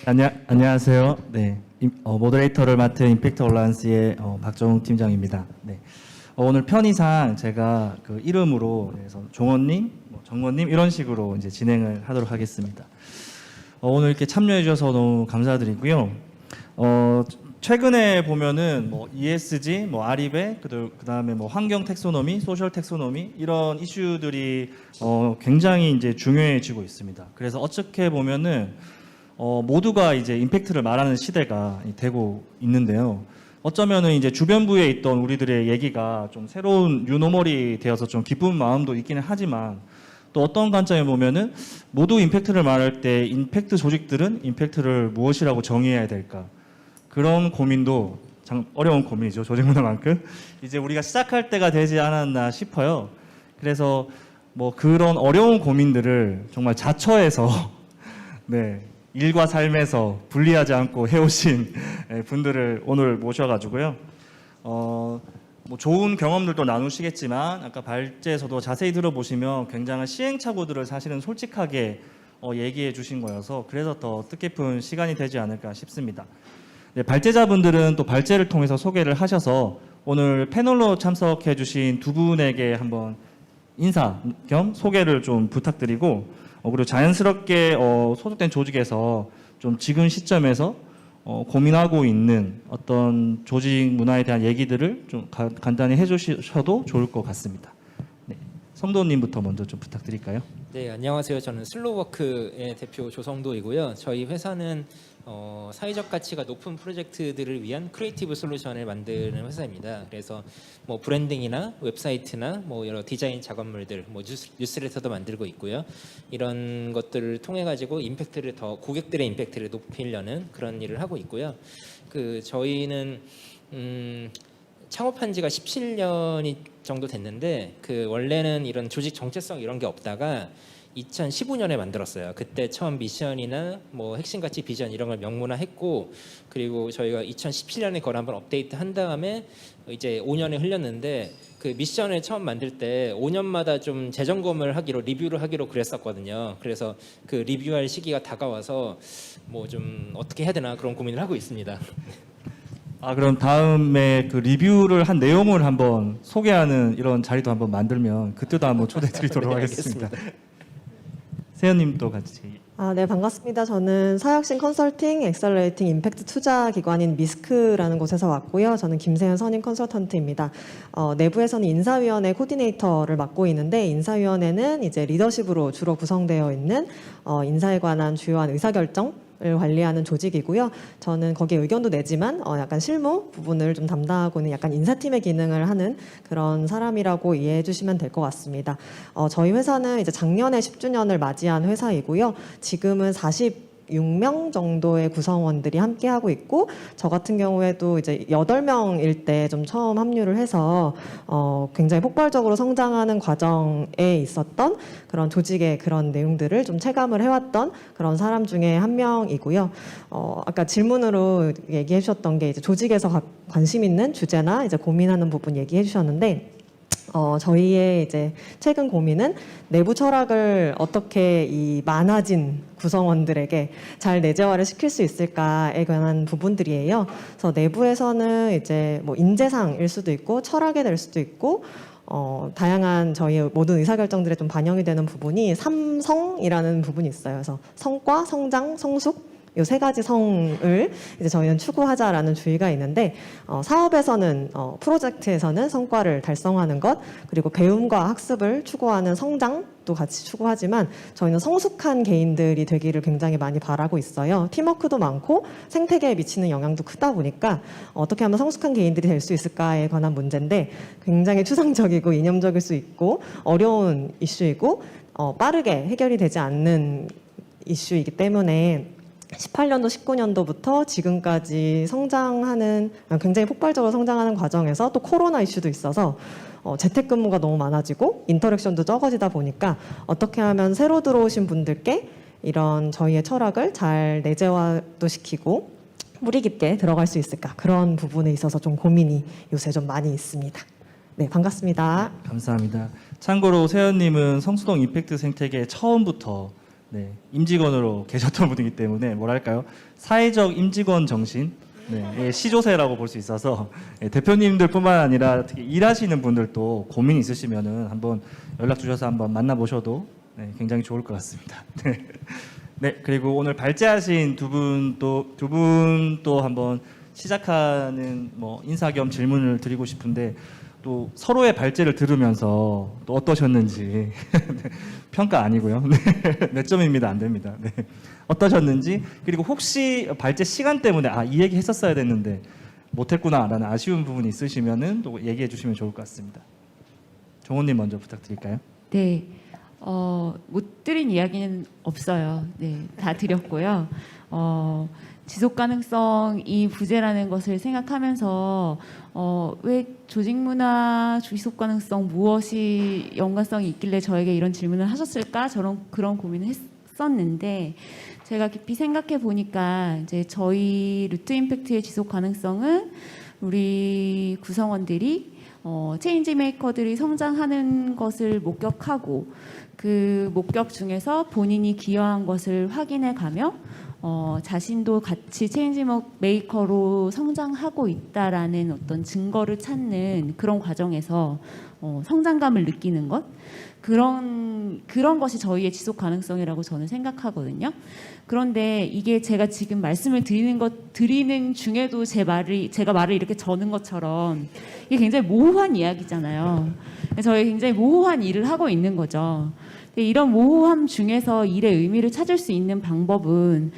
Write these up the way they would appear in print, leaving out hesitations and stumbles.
안녕하세요. 네, 모더레이터를 맡은 임팩트 얼라이언스의 박정욱 팀장입니다. 네, 오늘 편의상 제가 그 이름으로 그래서 종원님, 정원님 이런 식으로 이제 진행을 하도록 하겠습니다. 오늘 이렇게 참여해 주셔서 너무 감사드리고요. 최근에 보면은 뭐 ESG, 뭐 아리베, 그다음에 뭐 환경 텍소노미, 소셜 텍소노미 이런 이슈들이 굉장히 이제 중요해지고 있습니다. 그래서 어떻게 보면은 모두가 이제 임팩트를 말하는 시대가 되고 있는데요. 어쩌면은 이제 주변부에 있던 우리들의 얘기가 좀 새로운 뉴노멀이 되어서 좀 기쁜 마음도 있기는 하지만 또 어떤 관점에 보면은 모두 임팩트를 말할 때 임팩트 조직들은 임팩트를 무엇이라고 정의해야 될까? 그런 고민도 참 어려운 고민이죠. 조직 문화만큼. 이제 우리가 시작할 때가 되지 않았나 싶어요. 그래서 뭐 그런 어려운 고민들을 정말 자처해서 네, 일과 삶에서 분리하지 않고 해오신 분들을 오늘 모셔가지고요. 뭐 좋은 경험들도 나누시겠지만 아까 발제에서도 자세히 들어보시면 굉장한 시행착오들을 사실은 솔직하게 얘기해 주신 거여서 그래서 더 뜻깊은 시간이 되지 않을까 싶습니다. 네, 발제자분들은 또 발제를 통해서 소개를 하셔서 오늘 패널로 참석해 주신 두 분에게 한번 인사 겸 소개를 좀 부탁드리고 그리고 자연스럽게 소속된 조직에서 좀 지금 시점에서 고민하고 있는 어떤 조직 문화에 대한 얘기들을 좀 간단히 해주셔도 좋을 것 같습니다. 네, 성도님부터 먼저 좀 부탁드릴까요? 네, 안녕하세요. 저는 슬로워크의 대표 조성도이고요. 저희 회사는 사회적 가치가 높은 프로젝트들을 위한 크리에이티브 솔루션을 만드는 회사입니다. 그래서 뭐 브랜딩이나 웹사이트나 뭐 여러 디자인 작업물들, 뭐 뉴스레터도 만들고 있고요. 이런 것들을 통해 가지고 임팩트를 더 고객들의 임팩트를 높이려는 그런 일을 하고 있고요. 저희는 창업한 지가 17년이 정도 됐는데 원래는 이런 조직 정체성 이런 게 없다가 2015년에 만들었어요. 그때 처음 미션이나 뭐 핵심 가치 비전 이런 걸 명문화했고 그리고 저희가 2017년에 그걸 한번 업데이트 한 다음에 이제 5년이 흘렸는데 그 미션을 처음 만들 때 5년마다 좀 재점검을 하기로 리뷰를 하기로 그랬었거든요. 그래서 그 리뷰할 시기가 다가와서 뭐 좀 어떻게 해야 되나 그런 고민을 하고 있습니다. 그럼 다음에 그 리뷰를 한 내용을 한번 소개하는 이런 자리도 한번 만들면 그때도 한번 초대 드리도록 네, 하겠습니다. 세연님도 같이. 네, 반갑습니다. 저는 사혁신 컨설팅 엑셀러레이팅 임팩트 투자 기관인 미스크라는 곳에서 왔고요. 저는 김세현 선임 컨설턴트입니다. 내부에서는 인사위원회 코디네이터를 맡고 있는데 인사위원회는 이제 리더십으로 주로 구성되어 있는 인사에 관한 주요한 의사결정 을 관리하는 조직이고요. 저는 거기에 의견도 내지만 약간 실무 부분을 좀 담당하고 있는 약간 인사팀의 기능을 하는 그런 사람이라고 이해해 주시면 될 것 같습니다. 저희 회사는 이제 작년에 10주년을 맞이한 회사이고요. 지금은 46명 정도의 구성원들이 함께하고 있고 저 같은 경우에도 이제 8명일 때 좀 처음 합류를 해서 굉장히 폭발적으로 성장하는 과정에 있었던 그런 조직의 그런 내용들을 좀 체감을 해왔던 그런 사람 중에 한 명이고요. 아까 질문으로 얘기해 주셨던 게 이제 조직에서 관심 있는 주제나 이제 고민하는 부분 얘기해 주셨는데 저희의 이제 최근 고민은 내부 철학을 어떻게 이 많아진 구성원들에게 잘 내재화를 시킬 수 있을까에 관한 부분들이에요. 그래서 내부에서는 이제 뭐 인재상일 수도 있고 철학이 될 수도 있고 다양한 저희의 모든 의사결정들에 좀 반영이 되는 부분이 삼성이라는 부분이 있어요. 그래서 성과, 성장, 성숙 이 3가지 성을 이제 저희는 추구하자라는 주의가 있는데 사업에서는 프로젝트에서는 성과를 달성하는 것 그리고 배움과 학습을 추구하는 성장도 같이 추구하지만 저희는 성숙한 개인들이 되기를 굉장히 많이 바라고 있어요. 팀워크도 많고 생태계에 미치는 영향도 크다 보니까 어떻게 하면 성숙한 개인들이 될 수 있을까에 관한 문제인데 굉장히 추상적이고 이념적일 수 있고 어려운 이슈이고 빠르게 해결이 되지 않는 이슈이기 때문에 18년도, 19년도부터 지금까지 성장하는 굉장히 폭발적으로 성장하는 과정에서 또 코로나 이슈도 있어서 재택근무가 너무 많아지고 인터랙션도 적어지다 보니까 어떻게 하면 새로 들어오신 분들께 이런 저희의 철학을 잘 내재화도 시키고 뿌리 깊게 들어갈 수 있을까 그런 부분에 있어서 좀 고민이 요새 좀 많이 있습니다. 네, 반갑습니다. 감사합니다. 참고로 세연님은 성수동 임팩트 생태계 처음부터 네, 임직원으로 계셨던 분이기 때문에 뭐랄까요, 사회적 임직원 정신, 네, 예, 시조세라고 볼 수 있어서 예, 대표님들뿐만 아니라 특히 일하시는 분들도 고민 있으시면은 한번 연락 주셔서 한번 만나보셔도 네, 굉장히 좋을 것 같습니다. 네. 네, 그리고 오늘 발제하신 두 분도 한번 시작하는 뭐 인사 겸 질문을 드리고 싶은데 또 서로의 발제를 들으면서 또 어떠셨는지 네, 평가 아니고요. 네, 몇 점입니다. 안 됩니다. 네. 어떠셨는지 그리고 혹시 발제 시간 때문에 이 얘기 했었어야 됐는데 못했구나라는 아쉬운 부분이 있으시면은 또 얘기해 주시면 좋을 것 같습니다. 종훈님 먼저 부탁드릴까요? 네, 못 드린 이야기는 없어요. 네, 다 드렸고요. 지속 가능성이 부재라는 것을 생각하면서 왜 조직 문화 지속 가능성 무엇이 연관성이 있길래 저에게 이런 질문을 하셨을까? 그런 고민을 했었는데 제가 깊이 생각해 보니까 이제 저희 루트 임팩트의 지속 가능성은 우리 구성원들이 체인지 메이커들이 성장하는 것을 목격하고 그 목격 중에서 본인이 기여한 것을 확인해 가며 자신도 같이 체인지 메이커로 성장하고 있다라는 어떤 증거를 찾는 그런 과정에서 성장감을 느끼는 것 그런 것이 저희의 지속 가능성이라고 저는 생각하거든요. 그런데 이게 제가 지금 말씀을 드리는 중에도 제가 말을 이렇게 저는 것처럼 이게 굉장히 모호한 이야기잖아요. 저희 굉장히 모호한 일을 하고 있는 거죠. 근데 이런 모호함 중에서 일의 의미를 찾을 수 있는 방법은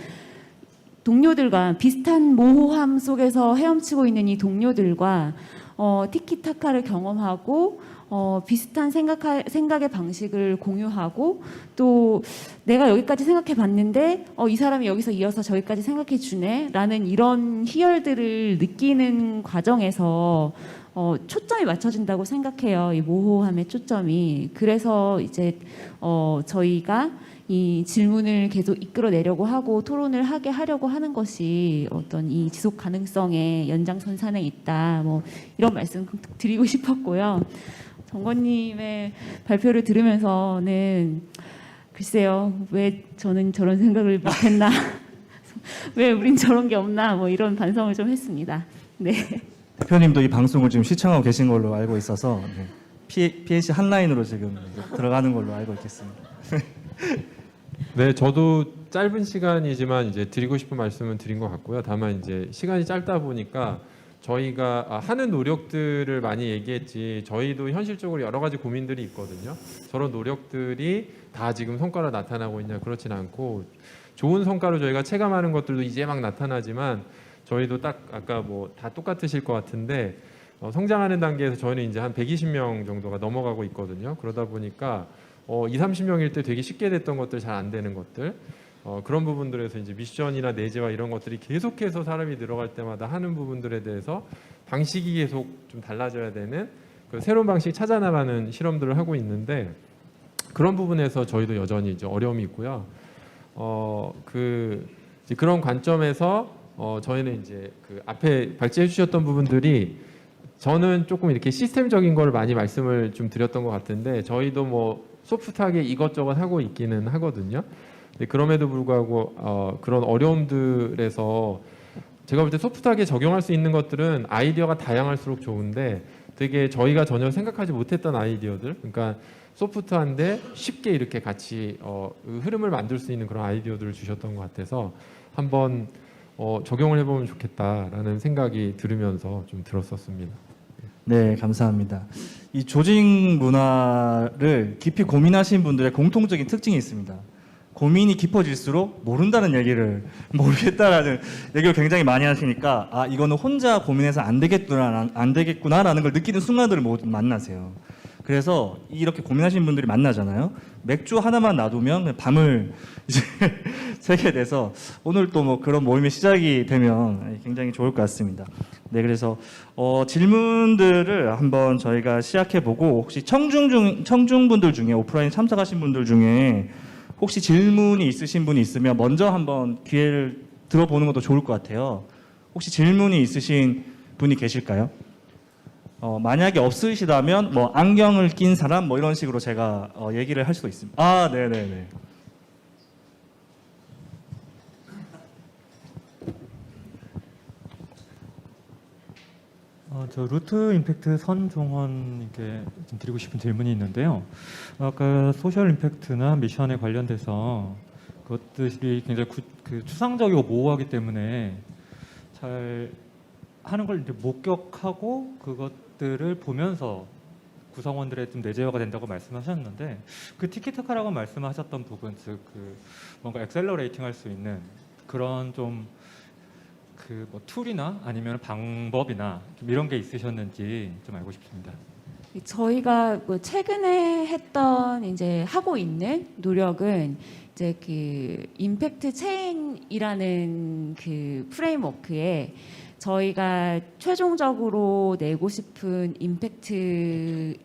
동료들과 비슷한 모호함 속에서 헤엄치고 있는 이 동료들과 티키타카를 경험하고 비슷한 생각의 방식을 공유하고 또 내가 여기까지 생각해 봤는데 이 사람이 여기서 이어서 저기까지 생각해 주네 라는 이런 희열들을 느끼는 과정에서 초점이 맞춰진다고 생각해요. 이 모호함의 초점이. 그래서 이제 저희가 이 질문을 계속 이끌어내려고 하고 토론을 하려고 하는 것이 어떤 이 지속 가능성의 연장선상에 있다. 뭐 이런 말씀 드리고 싶었고요. 정권님의 발표를 들으면서는 글쎄요, 왜 저는 저런 생각을 못했나, 왜 우린 저런 게 없나, 뭐 이런 반성을 좀 했습니다. 네. 대표님도 이 방송을 지금 시청하고 계신 걸로 알고 있어서 네. PNC 한라인으로 지금 들어가는 걸로 알고 있겠습니다. 네, 저도 짧은 시간이지만 이제 드리고 싶은 말씀은 드린 것 같고요. 다만 이제 시간이 짧다 보니까 저희가 하는 노력들을 많이 얘기했지 저희도 현실적으로 여러 가지 고민들이 있거든요. 저런 노력들이 다 지금 성과로 나타나고 있냐 그렇진 않고 좋은 성과로 저희가 체감하는 것들도 이제 막 나타나지만 저희도 딱 아까 뭐 다 똑같으실 것 같은데 성장하는 단계에서 저희는 이제 한 120명 정도가 넘어가고 있거든요. 그러다 보니까 2, 30명일 때 되게 쉽게 됐던 것들 잘 안 되는 것들 그런 부분들에서 이제 미션이나 내재와 이런 것들이 계속해서 사람이 늘어갈 때마다 하는 부분들에 대해서 방식이 계속 좀 달라져야 되는 그 새로운 방식 찾아 나가는 실험들을 하고 있는데 그런 부분에서 저희도 여전히 이제 어려움이 있고요. 이제 그런 관점에서 저희는 이제 그 앞에 발제해 주셨던 부분들이 저는 조금 이렇게 시스템적인 걸 많이 말씀을 좀 드렸던 것 같은데 저희도 뭐 소프트하게 이것저것 하고 있기는 하거든요. 근데 그럼에도 불구하고 그런 어려움들에서 제가 볼 때 소프트하게 적용할 수 있는 것들은 아이디어가 다양할수록 좋은데 되게 저희가 전혀 생각하지 못했던 아이디어들 그러니까 소프트한데 쉽게 이렇게 같이 흐름을 만들 수 있는 그런 아이디어들을 주셨던 것 같아서 한번 적용을 해보면 좋겠다라는 생각이 들으면서 좀 들었었습니다. 네, 감사합니다. 이 조직 문화를 깊이 고민하신 분들의 공통적인 특징이 있습니다. 고민이 깊어질수록 모르겠다라는 얘기를 굉장히 많이 하시니까 이거는 혼자 고민해서 안 되겠구나라는 걸 느끼는 순간들을 모두 만나세요. 그래서 이렇게 고민하시는 분들이 만나잖아요. 맥주 하나만 놔두면 밤을 이제 새게 돼서 오늘 또 뭐 그런 모임의 시작이 되면 굉장히 좋을 것 같습니다. 네, 그래서 질문들을 한번 저희가 시작해보고 혹시 청중분들 중에 오프라인 참석하신 분들 중에 혹시 질문이 있으신 분이 있으면 먼저 한번 기회를 들어보는 것도 좋을 것 같아요. 혹시 질문이 있으신 분이 계실까요? 만약에 없으시다면 뭐 안경을 낀 사람 뭐 이런 식으로 제가 얘기를 할 수도 있습니다. 네네네. 저 루트 임팩트 선종원님께 좀 드리고 싶은 질문이 있는데요. 아까 소셜 임팩트나 미션에 관련돼서 그것들이 굉장히 추상적이고 모호하기 때문에 잘 하는 걸 이제 목격하고 그것들을 보면서 구성원들의 좀 내재화가 된다고 말씀하셨는데 그 티키타카라고 말씀하셨던 부분, 즉 뭔가 엑셀러레이팅 할 수 있는 그런 좀 뭐 툴이나 아니면 방법이나 좀 이런 게 있으셨는지 좀 알고 싶습니다. 저희가 뭐 최근에 했던 이제 하고 있는 노력은 이제 그 임팩트 체인이라는 그 프레임워크에 저희가 최종적으로 내고 싶은 임팩트와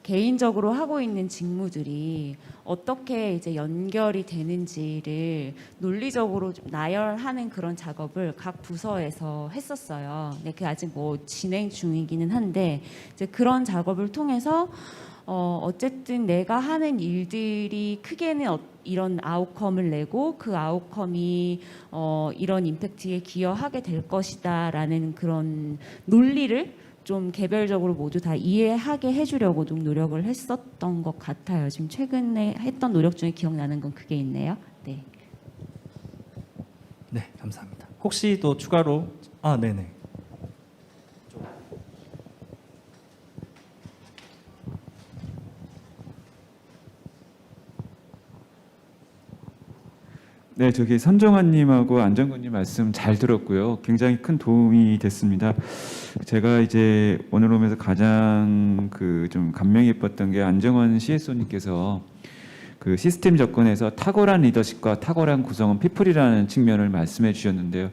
개인적으로 하고 있는 직무들이 어떻게 이제 연결이 되는지를 논리적으로 좀 나열하는 그런 작업을 각 부서에서 했었어요. 근데 그게 아직 뭐 진행 중이기는 한데 이제 그런 작업을 통해서 어쨌든 내가 하는 일들이 크게는 이런 아웃컴을 내고 그 아웃컴이 이런 임팩트에 기여하게 될 것이다라는 그런 논리를 좀 개별적으로 모두 다 이해하게 해주려고 좀 노력을 했었던 것 같아요. 지금 최근에 했던 노력 중에 기억나는 건 그게 있네요. 네. 네, 감사합니다. 혹시 또 추가로 네네. 네, 저기 선정환님하고 안정근님 말씀 잘 들었고요. 굉장히 큰 도움이 됐습니다. 제가 이제 오늘 오면서 가장 좀 감명 깊었던 게 안정환 CSO님께서 그 시스템 접근에서 탁월한 리더십과 탁월한 구성은 피플이라는 측면을 말씀해 주셨는데요.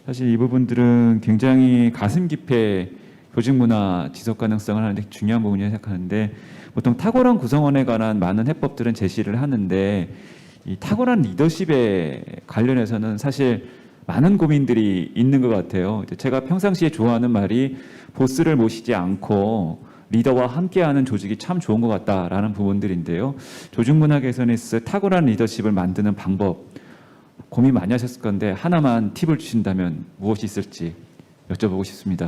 사실 이 부분들은 굉장히 가슴 깊게 조직 문화 지속 가능성을 하는데 중요한 부분이라고 생각하는데 보통 탁월한 구성원에 관한 많은 해법들은 제시를 하는데 이 탁월한 리더십에 관련해서는 사실 많은 고민들이 있는 것 같아요. 제가 평상시에 좋아하는 말이 보스를 모시지 않고 리더와 함께하는 조직이 참 좋은 것 같다라는 부분들인데요. 조직 문화 개선에 있어 탁월한 리더십을 만드는 방법 고민 많이 하셨을 건데 하나만 팁을 주신다면 무엇이 있을지 여쭤보고 싶습니다.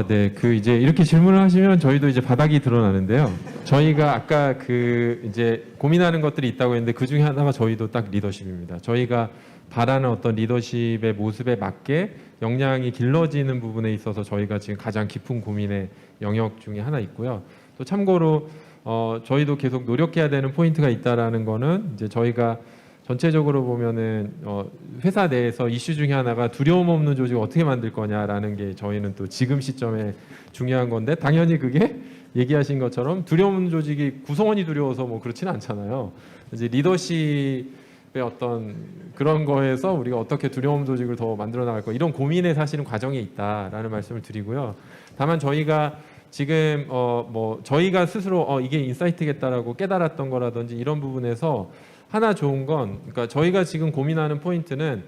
네. 이제 이렇게 질문을 하시면 저희도 이제 바닥이 드러나는데요. 저희가 아까 이제 고민하는 것들이 있다고 했는데 그 중에 하나가 저희도 딱 리더십입니다. 저희가 바라는 어떤 리더십의 모습에 맞게 역량이 길러지는 부분에 있어서 저희가 지금 가장 깊은 고민의 영역 중에 하나 있고요. 또 참고로 저희도 계속 노력해야 되는 포인트가 있다라는 거는 이제 저희가 전체적으로 보면은 회사 내에서 이슈 중에 하나가 두려움 없는 조직을 어떻게 만들 거냐라는 게 저희는 또 지금 시점에 중요한 건데 당연히 그게 얘기하신 것처럼 두려움 없는 조직이 구성원이 두려워서 뭐 그렇지는 않잖아요. 이제 리더십의 어떤 그런 거에서 우리가 어떻게 두려움 없는 조직을 더 만들어 나갈 거 이런 고민에 사실은 과정에 있다라는 말씀을 드리고요. 다만 저희가 지금 뭐 저희가 스스로 이게 인사이트겠다라고 깨달았던 거라든지 이런 부분에서 하나 좋은 건 그러니까 저희가 지금 고민하는 포인트는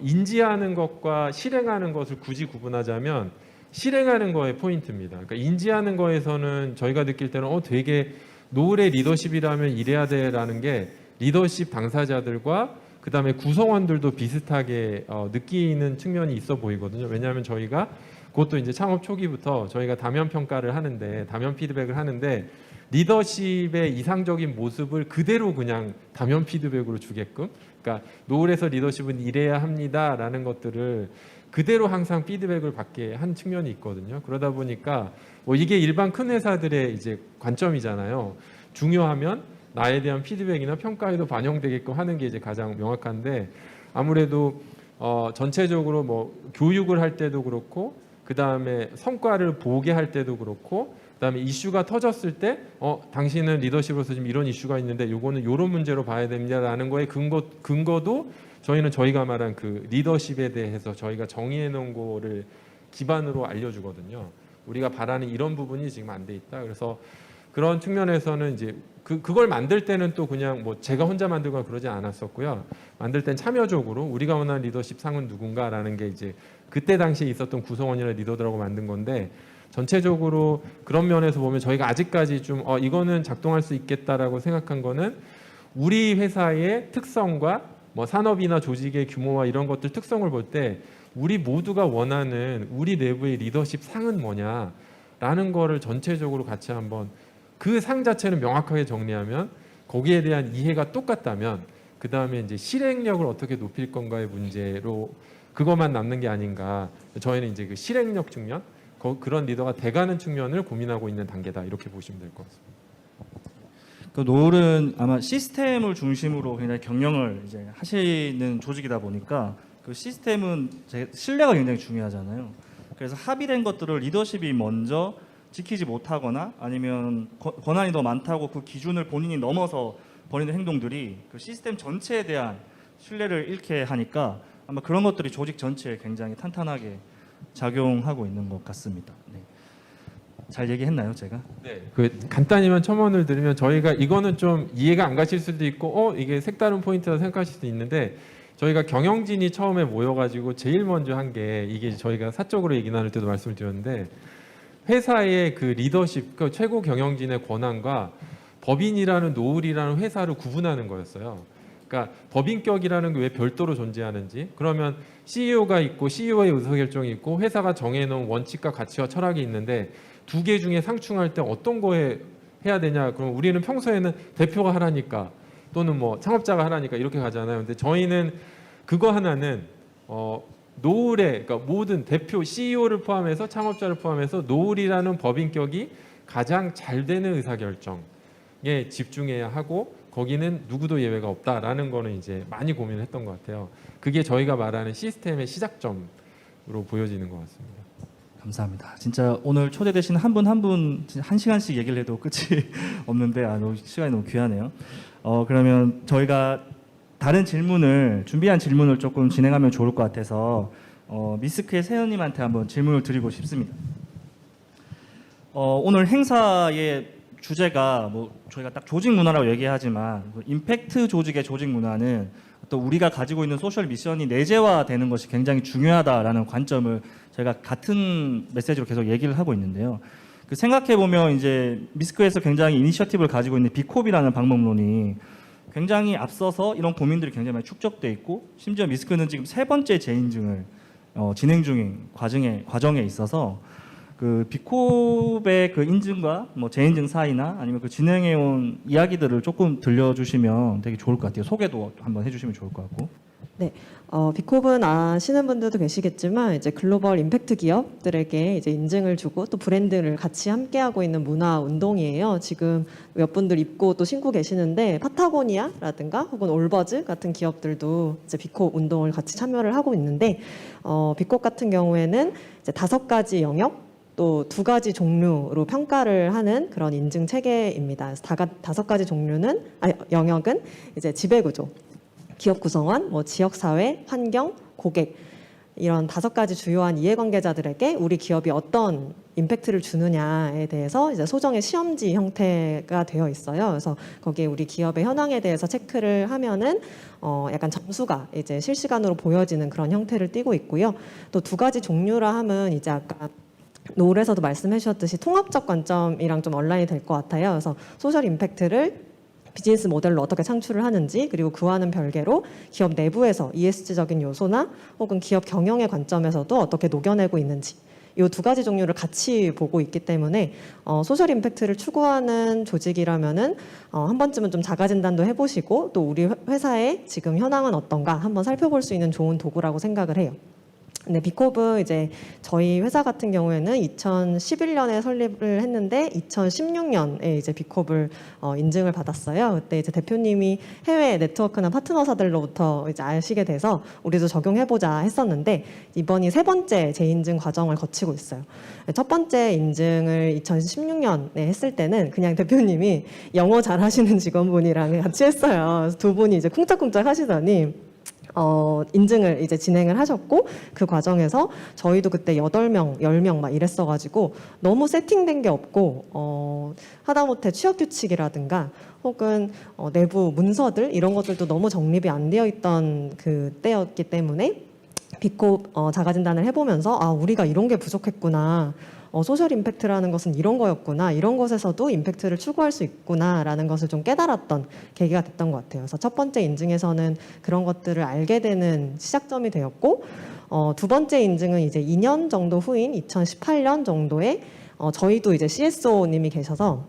인지하는 것과 실행하는 것을 굳이 구분하자면 실행하는 거의 포인트입니다. 그러니까 인지하는 거에서는 저희가 느낄 때는 되게 노을의 리더십이라면 이래야 돼라는 게 리더십 당사자들과 그다음에 구성원들도 비슷하게 느끼는 측면이 있어 보이거든요. 왜냐하면 저희가 그것도 이제 창업 초기부터 저희가 다면 평가를 하는데 다면 피드백을 하는데 리더십의 이상적인 모습을 그대로 그냥 다면 피드백으로 주게끔 그러니까 노을에서 리더십은 이래야 합니다라는 것들을 그대로 항상 피드백을 받게 한 측면이 있거든요. 그러다 보니까 뭐 이게 일반 큰 회사들의 이제 관점이잖아요. 중요하면 나에 대한 피드백이나 평가에도 반영되게끔 하는 게 이제 가장 명확한데 아무래도 전체적으로 뭐 교육을 할 때도 그렇고 그 다음에 성과를 보게 할 때도 그렇고 그다음에 이슈가 터졌을 때 당신은 리더십으로서 지금 이런 이슈가 있는데 요거는 요런 문제로 봐야 됩니다라는 거에 근거도 저희는 저희가 말한 그 리더십에 대해서 저희가 정의해 놓은 거를 기반으로 알려주거든요. 우리가 바라는 이런 부분이 지금 안 돼 있다. 그래서 그런 측면에서는 이제 그걸 만들 때는 또 그냥 뭐 제가 혼자 만들거나 그러지 않았었고요. 만들 땐 참여적으로 우리가 원하는 리더십 상은 누군가라는 게 이제 그때 당시에 있었던 구성원이나 리더들하고 만든 건데 전체적으로 그런 면에서 보면 저희가 아직까지 좀 이거는 작동할 수 있겠다라고 생각한 거는 우리 회사의 특성과 뭐 산업이나 조직의 규모와 이런 것들 특성을 볼 때 우리 모두가 원하는 우리 내부의 리더십 상은 뭐냐라는 거를 전체적으로 같이 한번 그 상 자체는 명확하게 정리하면 거기에 대한 이해가 똑같다면 그 다음에 이제 실행력을 어떻게 높일 건가의 문제로 그것만 남는 게 아닌가. 저희는 이제 그 실행력 측면, 그런 리더가 돼가는 측면을 고민하고 있는 단계다 이렇게 보시면 될 것 같습니다. 그 노을은 아마 시스템을 중심으로 굉장히 경영을 이제 하시는 조직이다 보니까 그 시스템은 신뢰가 굉장히 중요하잖아요. 그래서 합의된 것들을 리더십이 먼저 지키지 못하거나 아니면 권한이 더 많다고 그 기준을 본인이 넘어서 벌이는 행동들이 그 시스템 전체에 대한 신뢰를 잃게 하니까 아마 그런 것들이 조직 전체에 굉장히 탄탄하게 작용하고 있는 것 같습니다. 네. 잘 얘기했나요, 제가? 네. 그 간단히만 첨언을 드리면 저희가 이거는 좀 이해가 안 가실 수도 있고 이게 색다른 포인트라 생각하실 수도 있는데 저희가 경영진이 처음에 모여가지고 제일 먼저 한 게 이게 저희가 사적으로 얘기 나눌 때도 말씀을 드렸는데 회사의 그 리더십, 그 최고 경영진의 권한과 법인이라는 노을이라는 회사를 구분하는 거였어요. 그러니까 법인격이라는 게 왜 별도로 존재하는지, 그러면 CEO가 있고 CEO의 의사결정이 있고 회사가 정해놓은 원칙과 가치와 철학이 있는데 두 개 중에 상충할 때 어떤 거에 해야 되냐? 그럼 우리는 평소에는 대표가 하라니까 또는 뭐 창업자가 하라니까 이렇게 가잖아요. 근데 저희는 그거 하나는 노을의, 그러니까 모든 대표 CEO를 포함해서 창업자를 포함해서 노을이라는 법인격이 가장 잘 되는 의사결정에 집중해야 하고 거기는 누구도 예외가 없다라는 거는 이제 많이 고민을 했던 것 같아요. 그게 저희가 말하는 시스템의 시작점으로 보여지는 것 같습니다. 감사합니다. 진짜 오늘 초대되신 한 분 한 분 한 시간씩 얘기를 해도 끝이 없는데 시간이 너무 귀하네요. 그러면 저희가 다른 질문을 준비한 질문을 조금 진행하면 좋을 것 같아서 미스크의 세연님한테 한번 질문을 드리고 싶습니다. 오늘 행사의 주제가 뭐 저희가 딱 조직 문화라고 얘기하지만 임팩트 조직의 조직 문화는 또 우리가 가지고 있는 소셜 미션이 내재화되는 것이 굉장히 중요하다라는 관점을 저희가 같은 메시지로 계속 얘기를 하고 있는데요. 그 생각해 보면 이제 미스크에서 굉장히 이니셔티브를 가지고 있는 비콥이라는 방법론이 굉장히 앞서서 이런 고민들이 굉장히 많이 축적돼 있고 심지어 미스크는 지금 3번째 재인증을 진행 중인 과정에 있어서 그 비콥의 그 인증과 뭐 재인증 사이나 아니면 그 진행해온 이야기들을 조금 들려주시면 되게 좋을 것 같아요. 소개도 한번 해주시면 좋을 것 같고. 네, 비콥은 아시는 분들도 계시겠지만 이제 글로벌 임팩트 기업들에게 이제 인증을 주고 또 브랜드를 같이 함께하고 있는 문화 운동이에요. 지금 몇 분들 입고 또 신고 계시는데 파타고니아라든가 혹은 올버즈 같은 기업들도 이제 비콥 운동을 같이 참여를 하고 있는데 비콥 같은 경우에는 이제 5가지 영역 또 2가지 종류로 평가를 하는 그런 인증 체계입니다. 5가지 영역은 이제 지배구조, 기업 구성원, 뭐 지역사회, 환경, 고객 이런 5가지 주요한 이해관계자들에게 우리 기업이 어떤 임팩트를 주느냐에 대해서 이제 소정의 시험지 형태가 되어 있어요. 그래서 거기에 우리 기업의 현황에 대해서 체크를 하면은 약간 점수가 이제 실시간으로 보여지는 그런 형태를 띠고 있고요. 또 2가지 종류라 함은 이제 아까 노을에서도 말씀해 주셨듯이 통합적 관점이랑 좀 얼라인이 될 것 같아요. 그래서 소셜 임팩트를 비즈니스 모델로 어떻게 창출을 하는지 그리고 그와는 별개로 기업 내부에서 ESG적인 요소나 혹은 기업 경영의 관점에서도 어떻게 녹여내고 있는지 이 2가지 종류를 같이 보고 있기 때문에 소셜 임팩트를 추구하는 조직이라면은 한 번쯤은 좀 자가 진단도 해보시고 또 우리 회사의 지금 현황은 어떤가 한번 살펴볼 수 있는 좋은 도구라고 생각을 해요. 네, 비콥은 이제 저희 회사 같은 경우에는 2011년에 설립을 했는데 2016년에 이제 비콥을 인증을 받았어요. 그때 이제 대표님이 해외 네트워크나 파트너사들로부터 이제 아시게 돼서 우리도 적용해보자 했었는데 이번이 3번째 재인증 과정을 거치고 있어요. 첫 번째 인증을 2016년에 했을 때는 그냥 대표님이 영어 잘하시는 직원분이랑 같이 했어요. 그래서 2분이 이제 쿵짝쿵짝 하시더니 인증을 이제 진행을 하셨고 그 과정에서 저희도 그때 8명, 10명 막 이랬어가지고 너무 세팅된 게 없고 하다못해 취업 규칙이라든가 혹은 내부 문서들 이런 것들도 너무 정립이 안 되어 있던 그 때였기 때문에 비콥 자가진단을 해보면서 우리가 이런 게 부족했구나. 소셜 임팩트라는 것은 이런 거였구나, 이런 것에서도 임팩트를 추구할 수 있구나라는 것을 좀 깨달았던 계기가 됐던 것 같아요. 그래서 첫 번째 인증에서는 그런 것들을 알게 되는 시작점이 되었고, 두 번째 인증은 이제 2년 정도 후인 2018년 정도에 저희도 이제 CSO님이 계셔서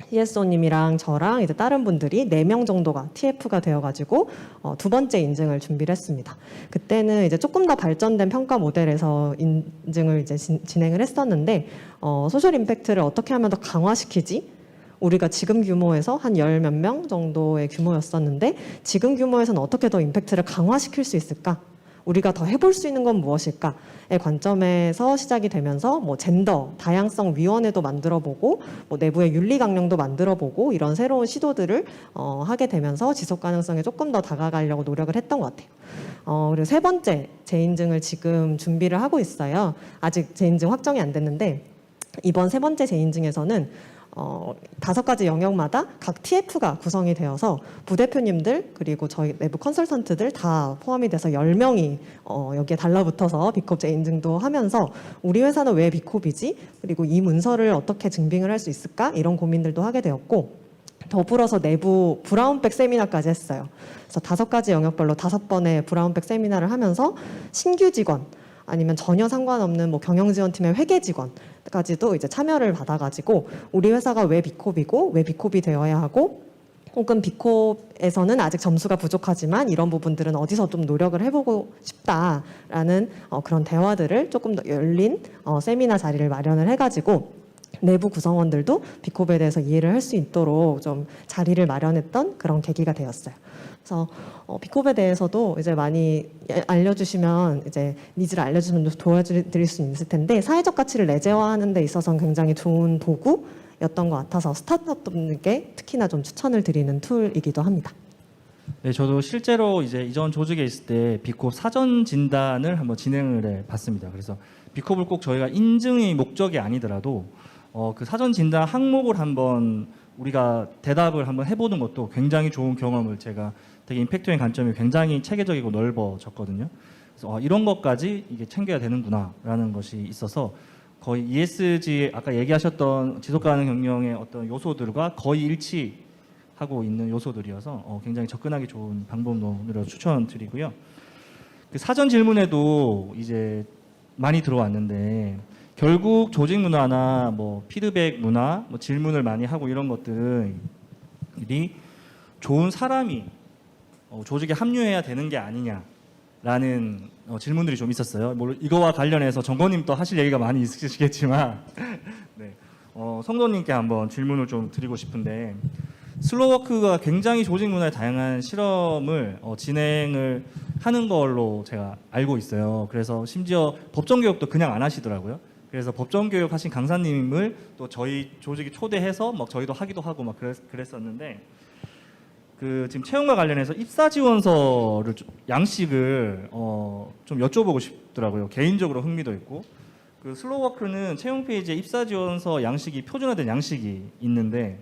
CSO님이랑 저랑 이제 다른 분들이 4명 정도가 TF가 되어가지고 두 번째 인증을 준비를 했습니다. 그때는 이제 조금 더 발전된 평가 모델에서 인증을 이제 진행을 했었는데 소셜 임팩트를 어떻게 하면 더 강화시키지? 우리가 지금 규모에서 한 10몇 명 정도의 규모였었는데 지금 규모에서는 어떻게 더 임팩트를 강화시킬 수 있을까? 우리가 더 해볼 수 있는 건 무엇일까의 관점에서 시작이 되면서 뭐 젠더, 다양성 위원회도 만들어보고 뭐 내부의 윤리 강령도 만들어보고 이런 새로운 시도들을 하게 되면서 지속 가능성에 조금 더 다가가려고 노력을 했던 것 같아요. 그리고 세 번째 재인증을 지금 준비를 하고 있어요. 아직 재인증 확정이 안 됐는데 이번 세 번째 재인증에서는 5가지 영역마다 각 TF가 구성이 되어서 부대표님들 그리고 저희 내부 컨설턴트들 다 포함이 돼서 10명이 여기에 달라붙어서 비콥 재인증도 하면서 우리 회사는 왜 비콥이지? 그리고 이 문서를 어떻게 증빙을 할 수 있을까? 이런 고민들도 하게 되었고 더불어서 내부 브라운백 세미나까지 했어요. 그래서 5가지 영역별로 5번의 브라운백 세미나를 하면서 신규 직원 아니면 전혀 상관없는 뭐 경영지원팀의 회계 직원까지도 이제 참여를 받아가지고 우리 회사가 왜 비콥이고 왜 비콥이 되어야 하고 혹은 비콥에서는 아직 점수가 부족하지만 이런 부분들은 어디서 좀 노력을 해보고 싶다라는 그런 대화들을 조금 더 열린 세미나 자리를 마련을 해가지고 내부 구성원들도 비콥에 대해서 이해를 할 수 있도록 좀 자리를 마련했던 그런 계기가 되었어요. 그래서 비콥에 대해서도 이제 많이 알려주시면 이제 니즈를 알려주시면 도와드릴 수 있을 텐데 사회적 가치를 내재화하는 데 있어서는 굉장히 좋은 도구였던 것 같아서 스타트업분들께 특히나 좀 추천을 드리는 툴이기도 합니다. 네, 저도 실제로 이제 이전 조직에 있을 때 비콥 사전 진단을 한번 진행을 해봤습니다. 그래서 비콥을 꼭 저희가 인증이 목적이 아니더라도 그 사전 진단 항목을 한번 우리가 대답을 한번 해보는 것도 굉장히 좋은 경험을 제가 되게 임팩트의 관점이 굉장히 체계적이고 넓어졌거든요. 그래서 이런 것까지 이게 챙겨야 되는구나라는 것이 있어서 거의 ESG 아까 얘기하셨던 지속가능 경영의 어떤 요소들과 거의 일치하고 있는 요소들이어서 굉장히 접근하기 좋은 방법론으로 추천드리고요. 그 사전 질문에도 이제 많이 들어왔는데 결국 조직 문화나 뭐 피드백 문화, 뭐 질문을 많이 하고 이런 것들이 좋은 사람이 조직에 합류해야 되는 게 아니냐라는 질문들이 좀 있었어요. 뭐 이거와 관련해서 정건님 또 하실 얘기가 많이 있으시겠지만 네. 성도님께 한번 질문을 좀 드리고 싶은데 슬로워크가 굉장히 조직 문화의 다양한 실험을 진행을 하는 걸로 제가 알고 있어요. 그래서 심지어 법정 교육도 그냥 안 하시더라고요. 그래서 법정 교육 하신 강사님을 또 저희 조직이 초대해서 막 저희도 하기도 하고 막 그랬었는데 그 지금 채용과 관련해서 입사 지원서를 양식을 좀 여쭤보고 싶더라고요. 개인적으로 흥미도 있고 그 슬로워크는 채용 페이지에 입사 지원서 양식이 표준화된 양식이 있는데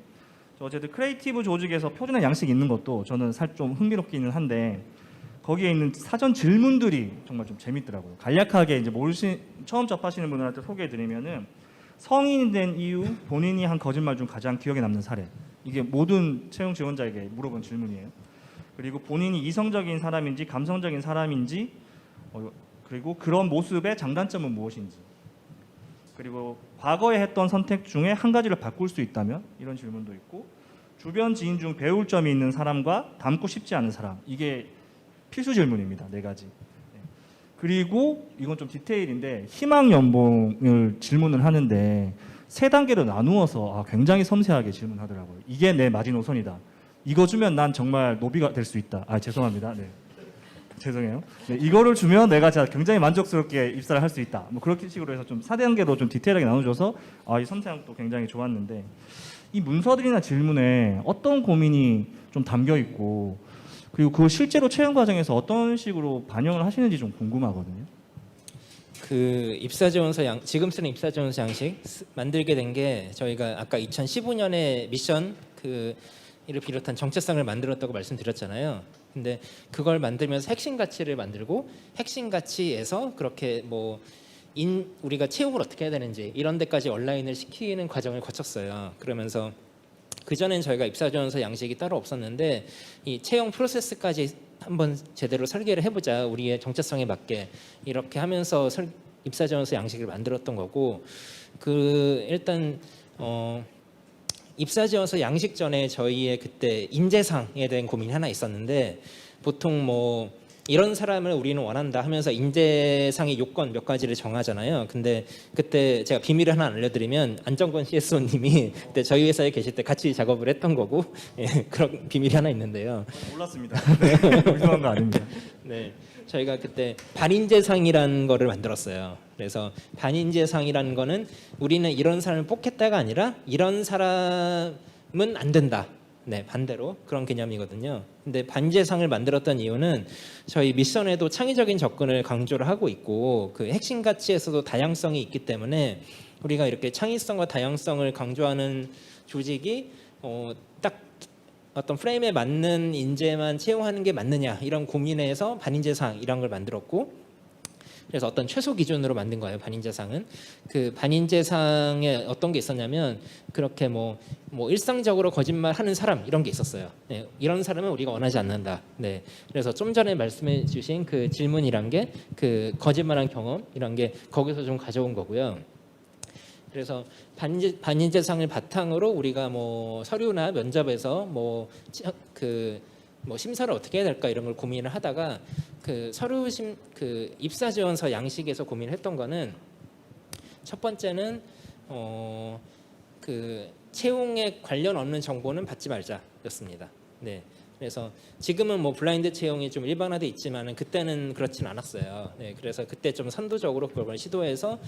어쨌든 크리에이티브 조직에서 표준화 양식이 있는 것도 저는 좀 흥미롭기는 한데 거기에 있는 사전 질문들이 정말 좀 재밌더라고요. 간략하게 이제 처음 접하시는 분들한테 소개해드리면은 성인이 된 이후 본인이 한 거짓말 중 가장 기억에 남는 사례. 이게 모든 채용 지원자에게 물어본 질문이에요. 그리고 본인이 이성적인 사람인지 감성적인 사람인지 그리고 그런 모습의 장단점은 무엇인지 그리고 과거에 했던 선택 중에 한 가지를 바꿀 수 있다면 이런 질문도 있고 주변 지인 중 배울 점이 있는 사람과 닮고 싶지 않은 사람 이게 필수 질문입니다. 4가지. 그리고 이건 좀 디테일인데 희망 연봉을 질문을 하는데 3단계로 나누어서 굉장히 섬세하게 질문하더라고요. 이게 내 마지노선이다. 이거 주면 난 정말 노비가 될 수 있다. 죄송합니다. 네. 죄송해요. 네, 이거를 주면 내가 진짜 굉장히 만족스럽게 입사를 할 수 있다. 뭐 그렇게 식으로 해서 좀 4단계로 좀 디테일하게 나눠줘서 이 섬세함도 굉장히 좋았는데 이 문서들이나 질문에 어떤 고민이 좀 담겨 있고 그리고 그 실제로 채용 과정에서 어떤 식으로 반영을 하시는지 좀 궁금하거든요. 그 입사 지원서 지금 쓰는 입사 지원서 양식 만들게 된 게 저희가 아까 2015년에 미션 이를 비롯한 정체성을 만들었다고 말씀드렸잖아요. 근데 그걸 만들면서 핵심 가치를 만들고 핵심 가치에서 그렇게 뭐 우리가 채용을 어떻게 해야 되는지 이런 데까지 온라인을 시키는 과정을 거쳤어요. 그러면서 그 전엔 저희가 입사지원서 양식이 따로 없었는데 이 채용 프로세스까지 한번 제대로 설계를 해보자, 우리의 정체성에 맞게, 이렇게 하면서 입사지원서 양식을 만들었던 거고, 그 일단 입사지원서 양식 전에 저희의 그때 인재상에 대한 고민이 하나 있었는데, 보통 뭐 이런 사람을 우리는 원한다 하면서 인재상의 요건 몇 가지를 정하잖아요. 근데 그때 제가 비밀을 하나 알려드리면, 안정권 CSO님이 그때 저희 회사에 계실 때 같이 작업을 했던 거고, 예, 그런 비밀이 하나 있는데요. 몰랐습니다. 유명한 거 아닙니다. 네, 저희가 그때 반인재상이라는 거를 만들었어요. 그래서 반인재상이라는 거는 우리는 이런 사람을 뽑겠다가 아니라 이런 사람은 안 된다. 네, 반대로 그런 개념이거든요. 근데 반인재상을 만들었던 이유는 저희 미션에도 창의적인 접근을 강조를 하고 있고, 그 핵심 가치에서도 다양성이 있기 때문에 우리가 이렇게 창의성과 다양성을 강조하는 조직이 딱 어떤 프레임에 맞는 인재만 채용하는 게 맞느냐, 이런 고민에서 반인재상 이런 걸 만들었고, 그래서 어떤 최소 기준으로 만든 거예요. 반인재상은 그 반인재상에 어떤 게 있었냐면, 그렇게 뭐 일상적으로 거짓말하는 사람 이런 게 있었어요. 네, 이런 사람은 우리가 원하지 않는다. 네, 그래서 좀 전에 말씀해주신 그 질문이란 게 그 거짓말한 경험 이런 게 거기서 좀 가져온 거고요. 그래서 반인재상을 바탕으로 우리가 뭐 서류나 면접에서 뭐 심사를 어떻게 해야 될까 이런 걸 고민을 하다가, 그 그 입사지원서 양식에서 고민을 했던 거는, 첫 번째는 그 채용에 관련 없는 정보는 받지 말자였습니다. 네. 그래서 지금은 뭐 블라인드 채용이 좀 일반화돼 있지만은 그때는 그렇진 않았어요. 네, 그래서 그때 좀 선도적으로 그걸 시도해서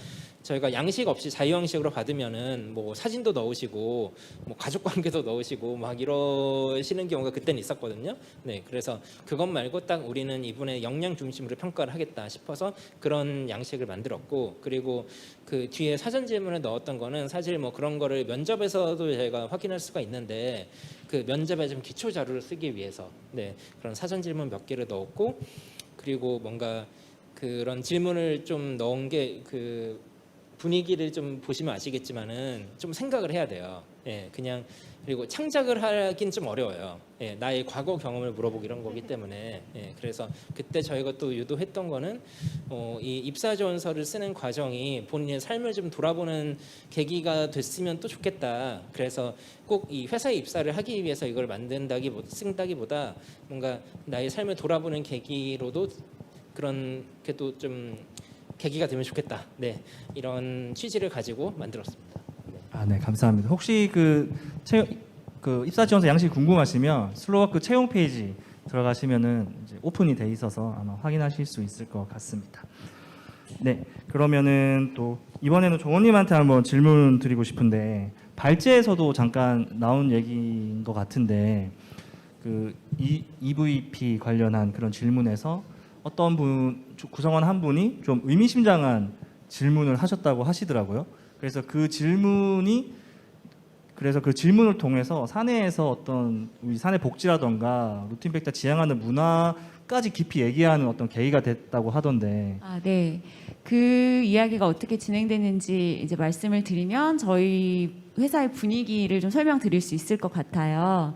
저희가 양식 없이 자유양식으로 받으면은 뭐 사진도 넣으시고 뭐 가족관계도 넣으시고 막 이러시는 경우가 그때는 있었거든요. 네, 그래서 그것 말고 딱 우리는 이분의 역량 중심으로 평가를 하겠다 싶어서 그런 양식을 만들었고, 그리고 그 뒤에 사전 질문을 넣었던 거는 사실 뭐 그런 거를 면접에서도 저희가 확인할 수가 있는데, 그 면접에 좀 기초 자료를 쓰기 위해서 네, 그런 사전 질문 몇 개를 넣었고, 그리고 뭔가 그런 질문을 좀 넣은 게 그 분위기를 좀 보시면 아시겠지만은 좀 생각을 해야 돼요. 예, 그냥, 그리고 창작을 하긴 좀 어려워요. 예, 나의 과거 경험을 물어보고 이런 거기 때문에. 예, 그래서 그때 저희가 또 유도했던 거는 이 입사지원서를 쓰는 과정이 본인의 삶을 좀 돌아보는 계기가 됐으면 또 좋겠다. 그래서 꼭 이 회사에 입사를 하기 위해서 이걸 쓴다기보다 뭔가 나의 삶을 돌아보는 계기로도 그런 게 또 좀 계기가 되면 좋겠다. 네, 이런 취지를 가지고 만들었습니다. 네. 네, 감사합니다. 혹시 그 입사지원서 양식 궁금하시면 슬로워크 채용 페이지 들어가시면은 이제 오픈이 돼 있어서 아마 확인하실 수 있을 것 같습니다. 네, 그러면은 또 이번에는 종원님한테 한번 질문 드리고 싶은데, 발제에서도 잠깐 나온 얘기인 것 같은데, 그 EVP 관련한 그런 질문에서 어떤 구성원 한 분이 좀 의미심장한 질문을 하셨다고 하시더라고요. 그래서 그 질문을 통해서 사내에서 어떤 우리 사내 복지라던가 루틴 팩터 지향하는 문화까지 깊이 얘기하는 어떤 계기가 됐다고 하던데. 네. 그 이야기가 어떻게 진행되는지 이제 말씀을 드리면 저희 회사의 분위기를 좀 설명드릴 수 있을 것 같아요.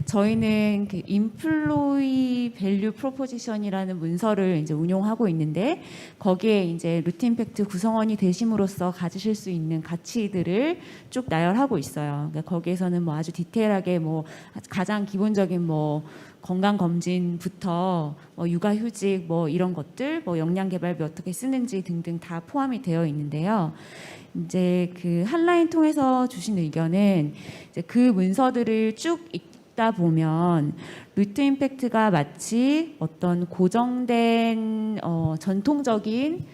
저희는 그 인플로이 밸류 프로포지션이라는 문서를 이제 운용하고 있는데, 거기에 이제 루틴 팩트 구성원이 되심으로써 가지실 수 있는 가치들을 쭉 나열하고 있어요. 그러니까 거기에서는 뭐 아주 디테일하게 뭐 가장 기본적인 뭐 건강 검진부터 뭐 육아휴직 뭐 이런 것들, 뭐 역량 개발비 어떻게 쓰는지 등등 다 포함이 되어 있는데요. 이제 그 한라인 통해서 주신 의견은, 이제 그 문서들을 쭉 읽다 보면 루트 임팩트가 마치 어떤 고정된 전통적인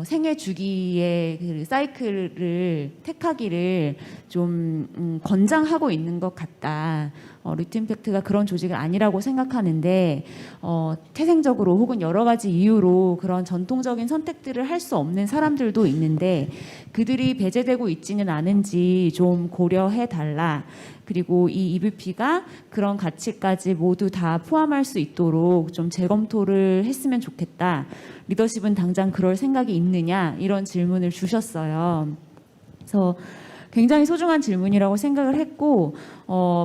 생애 주기의 그 사이클을 택하기를 좀 권장하고 있는 것 같다. 루트 임팩트가 그런 조직은 아니라고 생각하는데 태생적으로 혹은 여러 가지 이유로 그런 전통적인 선택들을 할 수 없는 사람들도 있는데 그들이 배제되고 있지는 않은지 좀 고려해 달라. 그리고 이 EVP가 그런 가치까지 모두 다 포함할 수 있도록 좀 재검토를 했으면 좋겠다. 리더십은 당장 그럴 생각이 있느냐 이런 질문을 주셨어요. 그래서 굉장히 소중한 질문이라고 생각을 했고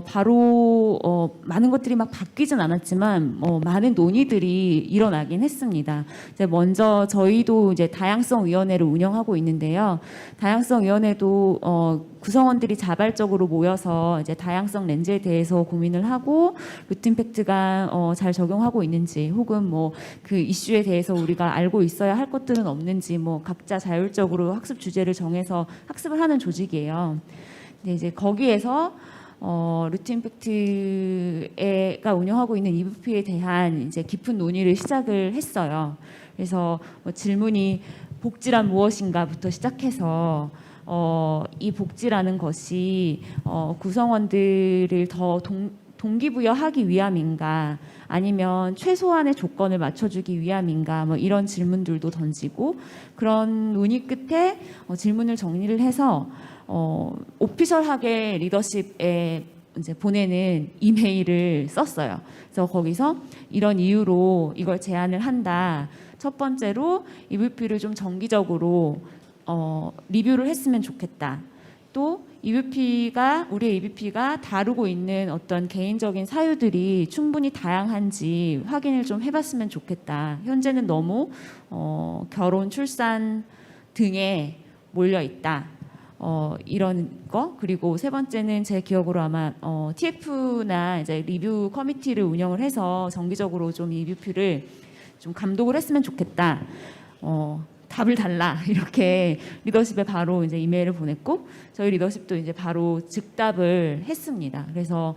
바로 많은 것들이 막 바뀌진 않았지만 많은 논의들이 일어나긴 했습니다. 이제 먼저 저희도 이제 다양성위원회를 운영하고 있는데요. 다양성위원회도 구성원들이 자발적으로 모여서 이제 다양성 렌즈에 대해서 고민을 하고 루트 임팩트가 잘 적용하고 있는지 혹은 뭐 그 이슈에 대해서 우리가 알고 있어야 할 것들은 없는지 뭐 각자 자율적으로 학습 주제를 정해서 학습을 하는 조직이에요. 근데 이제 거기에서 루트 임팩트가 운영하고 있는 EVP에 대한 이제 깊은 논의를 시작을 했어요. 그래서 뭐 질문이 복지란 무엇인가부터 시작해서 이 복지라는 것이 구성원들을 더 동기부여하기 위함인가 아니면 최소한의 조건을 맞춰주기 위함인가 뭐 이런 질문들도 던지고 그런 논의 끝에 질문을 정리를 해서 오피셜하게 리더십에 이제 보내는 이메일을 썼어요. 그래서 거기서 이런 이유로 이걸 제안을 한다. 첫 번째로 EVP를 좀 정기적으로 리뷰를 했으면 좋겠다. 또 우리의 EVP가 다루고 있는 어떤 개인적인 사유들이 충분히 다양한지 확인을 좀 해봤으면 좋겠다. 현재는 너무 결혼, 출산 등에 몰려 있다. 이런 거. 그리고 세 번째는 제 기억으로 아마 TF나 이제 리뷰 커미티를 운영을 해서 정기적으로 좀 EVP를 좀 감독을 했으면 좋겠다. 답을 달라 이렇게 리더십에 바로 이제 이메일을 보냈고 저희 리더십도 이제 바로 즉답을 했습니다. 그래서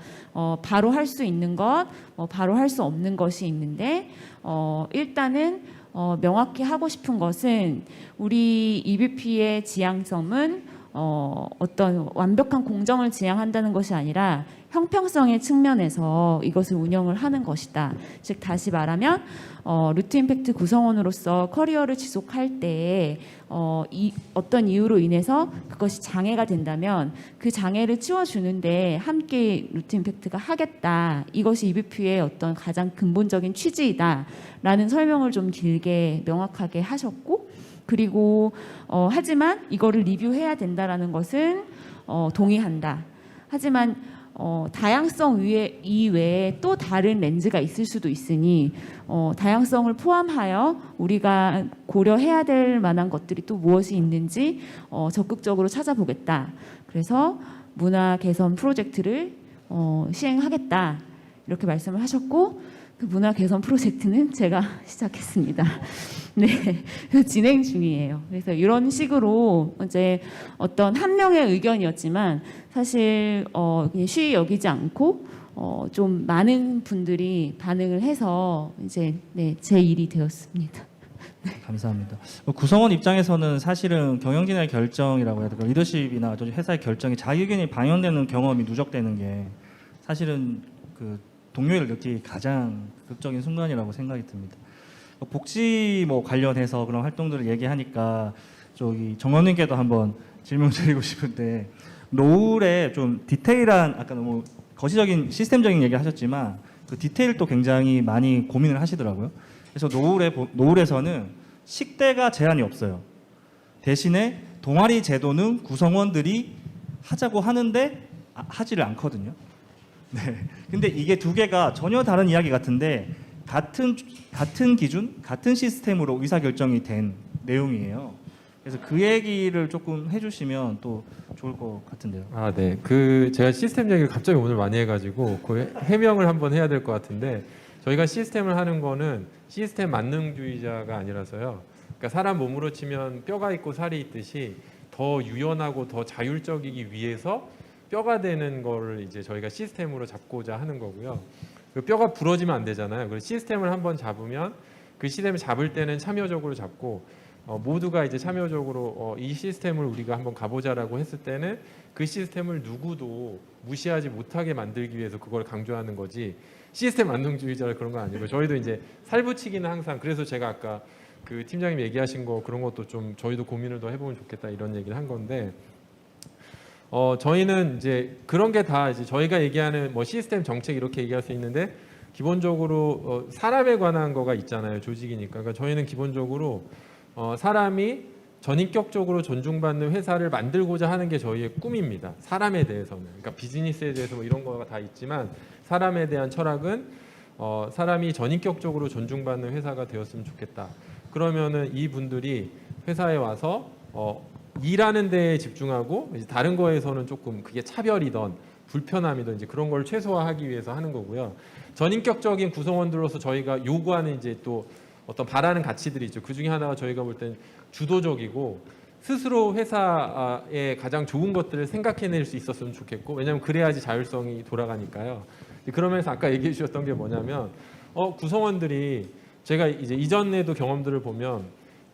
바로 할 수 있는 것, 바로 할 수 없는 것이 있는데 일단은 명확히 하고 싶은 것은 우리 EVP의 지향점은 어떤 완벽한 공정을 지향한다는 것이 아니라 형평성의 측면에서 이것을 운영을 하는 것이다. 즉 다시 말하면 루트 임팩트 구성원으로서 커리어를 지속할 때 어떤 이유로 인해서 그것이 장애가 된다면 그 장애를 치워주는데 함께 루트 임팩트가 하겠다. 이것이 EVP의 어떤 가장 근본적인 취지이다라는 설명을 좀 길게 명확하게 하셨고 그리고 하지만 이거를 리뷰해야 된다라는 것은 동의한다. 하지만 다양성 이외에 또 다른 렌즈가 있을 수도 있으니 다양성을 포함하여 우리가 고려해야 될 만한 것들이 또 무엇이 있는지 적극적으로 찾아보겠다. 그래서 문화 개선 프로젝트를 시행하겠다. 이렇게 말씀을 하셨고 그 문화 개선 프로젝트는 제가 시작했습니다. 네, 진행 중이에요. 그래서 이런 식으로 이제 어떤 한 명의 의견이었지만 사실 그냥 쉬이 여기지 않고 좀 많은 분들이 반응을 해서 이제 네, 제 일이 되었습니다. 감사합니다. 구성원 입장에서는 사실은 경영진의 결정이라고 해야 될까 리더십이나 회사의 결정이 자기 의견이 반영되는 경험이 누적되는 게 사실은 그 동료를 느끼기 가장 극적인 순간이라고 생각이 듭니다. 복지 관련해서 그런 활동들을 얘기하니까 저기 정원님께도 한번 질문 드리고 싶은데 노을에 좀 디테일한 아까 너무 거시적인 시스템적인 얘기 하셨지만 그 디테일도 굉장히 많이 고민을 하시더라고요. 그래서 노을에서는 식대가 제한이 없어요. 대신에 동아리 제도는 구성원들이 하자고 하는데 하지를 않거든요. 네. 근데 이게 두 개가 전혀 다른 이야기 같은데 같은 기준, 같은 시스템으로 의사결정이 된 내용이에요. 그래서 그 얘기를 조금 해주시면 또 좋을 것 같은데요. 아, 네. 제가 시스템 얘기를 갑자기 오늘 많이 해가지고 그 해명을 한번 해야 될 것 같은데 저희가 시스템을 하는 거는 시스템 만능주의자가 아니라서요. 그러니까 사람 몸으로 치면 뼈가 있고 살이 있듯이 더 유연하고 더 자율적이기 위해서 뼈가 되는 거를 이제 저희가 시스템으로 잡고자 하는 거고요. 그 뼈가 부러지면 안 되잖아요. 그래서 시스템을 한번 잡으면 그 시스템을 잡을 때는 참여적으로 잡고 모두가 이제 참여적으로 이 시스템을 우리가 한번 가보자라고 했을 때는 그 시스템을 누구도 무시하지 못하게 만들기 위해서 그걸 강조하는 거지 시스템 안정주의자 그런 건 아니고 저희도 이제 살붙이기는 항상 그래서 제가 아까 그 팀장님 얘기하신 거 그런 것도 좀 저희도 고민을 더 해보면 좋겠다 이런 얘기를 한 건데 저희는 이제 그런 게 다 이제 저희가 얘기하는 뭐 시스템 정책 이렇게 얘기할 수 있는데 기본적으로 사람에 관한 거가 있잖아요. 조직이니까. 그러니까 저희는 기본적으로 사람이 전인격적으로 존중받는 회사를 만들고자 하는 게 저희의 꿈입니다. 사람에 대해서는. 그러니까 비즈니스에 대해서 뭐 이런 거가 다 있지만 사람에 대한 철학은 사람이 전인격적으로 존중받는 회사가 되었으면 좋겠다. 그러면은 이 분들이 회사에 와서 일하는 데에 집중하고 이제 다른 거에서는 조금 그게 차별이던 불편함이든 이제 그런 걸 최소화하기 위해서 하는 거고요. 전인격적인 구성원들로서 저희가 요구하는 이제 또 어떤 바라는 가치들이 있죠. 그 중에 하나가 저희가 볼 땐 주도적이고 스스로 회사에 가장 좋은 것들을 생각해낼 수 있었으면 좋겠고 왜냐하면 그래야지 자율성이 돌아가니까요. 그러면서 아까 얘기해 주셨던 게 뭐냐면 구성원들이 제가 이제 이전에도 경험들을 보면